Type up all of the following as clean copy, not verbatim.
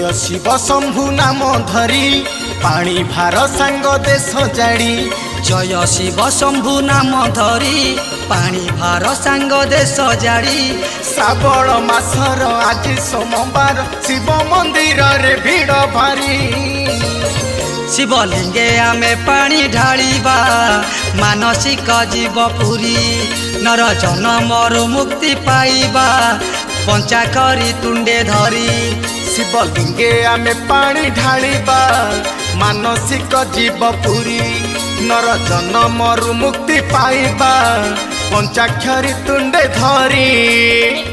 जय शिव शंभु नाम धरी पानी भार सांग देश जाड़ी। जय शिव शंभु नाम धरी पानी भार सांग देश जाड़ी। श्रावण मासर आज सोमवार शिव मंदिर रे भीड़ भारी। शिवलिंगे आमे पानी ढालिबा मानसिक जीव पुरी। नर जनमर मुक्ति पाइबा पंचा करी तुंडे धरी। शिवलिंगे आमे पानी ढालिबा मानसिक जीव पुरी। नर जनमरु मुक्ति पाइबा पंचाक्षरी तुंडे धरी।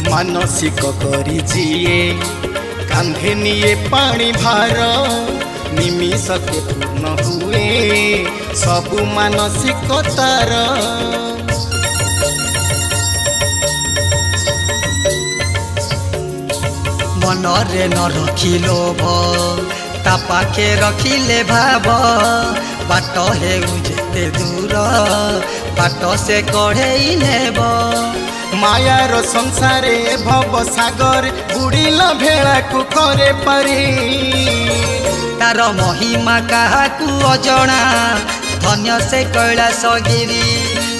मानसिक करी जिए कांधे निये पानी भार। निमिष के पूर्ण हुए सबु मानसिक तार। मन रे न रखिलो ता पाखे रखिले भाव। बाट हे जेते दूर बाट से कढ़ेई नेब। मायार संसारे भव सागर बुड़िल भेड़ा को करे पारी। तार महिमा काहाकू अजणा धन्य से कैलासगिरी।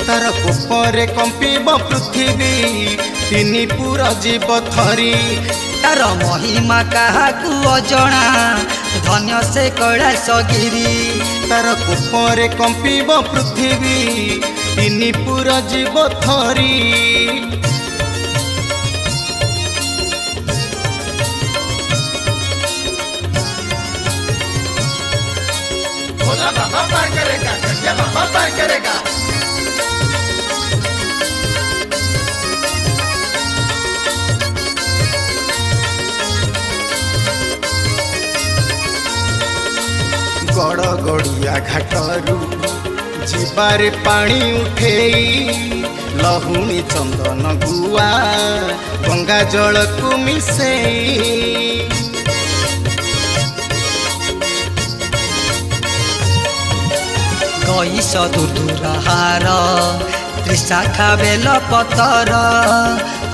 तार कोपरे कंपिब पृथ्वी तीनी पूरा जीव थरी। तार महिमा काहाकू अजणा धन्य से कैलासगिरी। तार कोपरे कंपिब पृथ्वी तीनी पूरा जीव थरी। पार करेगा पार करेगा। गड़ गड़िया घाटरू जीवारे पानी उठेई। लहुणी चंदन गुआ गंगा जल को मिसेई। गईस दुदुरहार त्रिशाखा बेल पतर।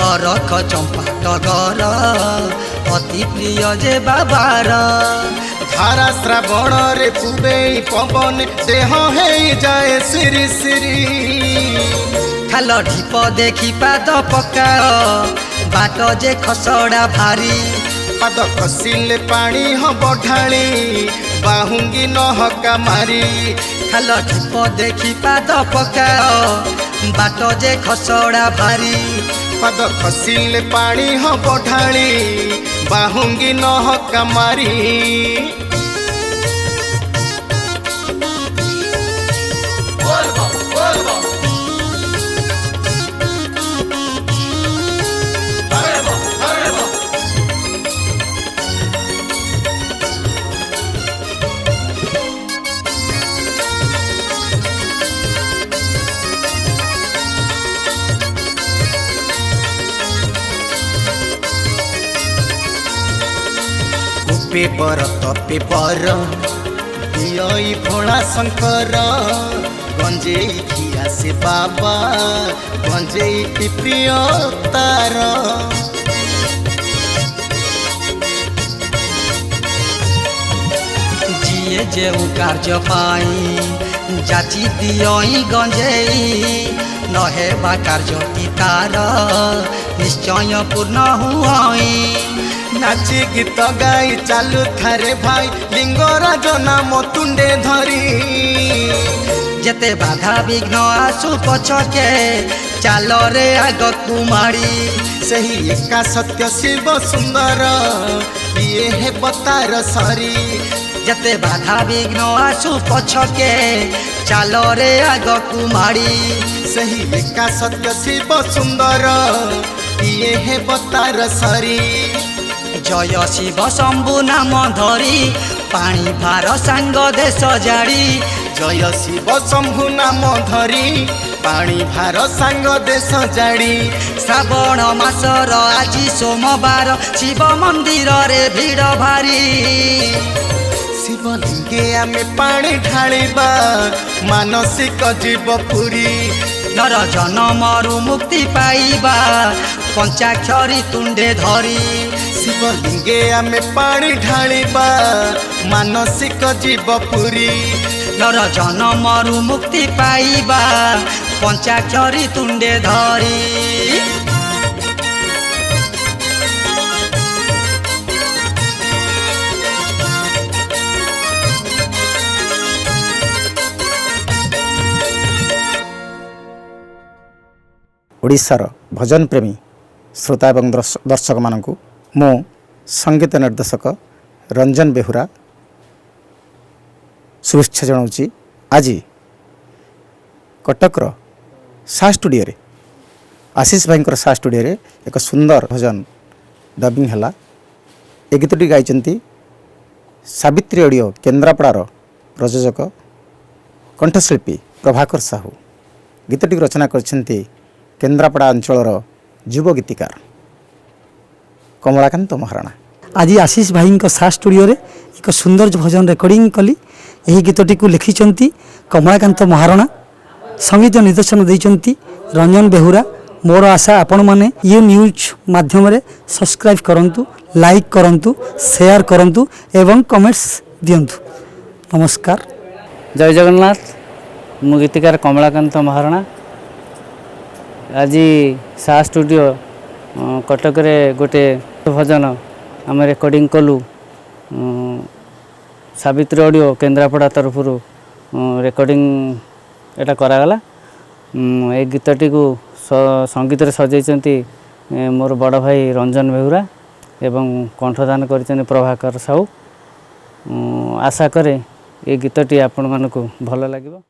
अरख चंपा टगर अति प्रिय जे बाबार। धारा श्रावण रे पुबे पवन देह हे जाए श्री श्री। खाल ढीप देखी पाद पकाओ बाट जे खसड़ा भारी। पाद कसिले पानी हब ढाली बाहुंगी नहका मारी। खाल ढीप देखी पाद पकाओ बाट जे खसड़ा भारी। पाद कसिले पानी हब ढाली बाहुंगी नहका मारी। पेपर पेपर दियई भोला शंकर। गंजेई खिया से बाबा गंजेई प्रिय तार। जिए जे कार्य पाई जाची दियई गंजेई। नहेबा कार्य तार निश्चय पूर्ण हुई। नाची गीत गाई चालू थारे भाई लिंगराज नाम तुंडे धरी। जेते बाधा विघ्न आसु पछके चाल रे आग कुमारी। सही एका सत्य शिव सुंदर ये है बतार सरी। जेते बाधा विघ्न आसु पछके चाल रे आग कुमारी। सही एका सत्य शिव सुंदर ये है बतार सरी। जय शिव शंभु नाम धरी पाणी भार सांग देश जाड़ी जय शिव शंभु नाम धरी पाणी भार सांग देश जाड़ी श्रावण मासर आज सोमवार शिव मंदिर रे भीड़ भारी शिवलिंगे आमे पानी ढालिबा मानसिक जीव पुरी नर जनमरु मुक्ति पाइबा पंचाक्षरी तुंडे धरी शिवलिंगे आमे पानी ढालिबा मानसिक जीव पुरी नर जनमरु मुक्ति पाइबा पंचाक्षरी तुंडे धरी ओडिशार भजन प्रेमी श्रोता एवं दर्शक मानकु मो संगीत निर्देशक रंजन बेहुरा शुभेच्छा जनाऊँगी। आज कटकर सा स्टूडियो रे आशीष भाई सा स्टूडियो रे एक सुंदर भजन डबिंग है। ए गीतटी गाइचंती सावित्री ऑडियो केन्द्रापड़ार प्रयोजक कंठशिल्पी प्रभाकर साहू। गीतटी रचना करछंती केन्द्रापड़ा अंचलर युव गीतिकार कमलाकांत महाराणा। आज आशीष भाई सा स्टूडियो रे एक सुंदर भजन रेकर्डिंग कली। यही गीतटी को लिखिंट कमलाकांत महाराणा, संगीत निर्देशन देइचंती रंजन बेहुरा। मोर आशा आपण माने ये न्यूज माध्यम रे सब्सक्राइब करंतु, लाइक करंतु, शेयर करंतु एवं कमेंट्स दियंतु। नमस्कार, जय जगन्नाथ। मु गीतिकार कमलाकांत महाराणा। आज सा स्टूडियो कटक रे गोटे भजन आम रेकर्डिंग कलु। सावित्री ऑडियो केन्द्रापड़ा तरफ रेकर्डिंग एटा करागला। ए गीतटी को संगीत रे सजाइछंती मोर बड़ भाई रंजन बेहुरा एवं कंठदान करिछंती प्रभाकर साहू। आशा करे ए गीतटी आपण मानकु भल लागिबो।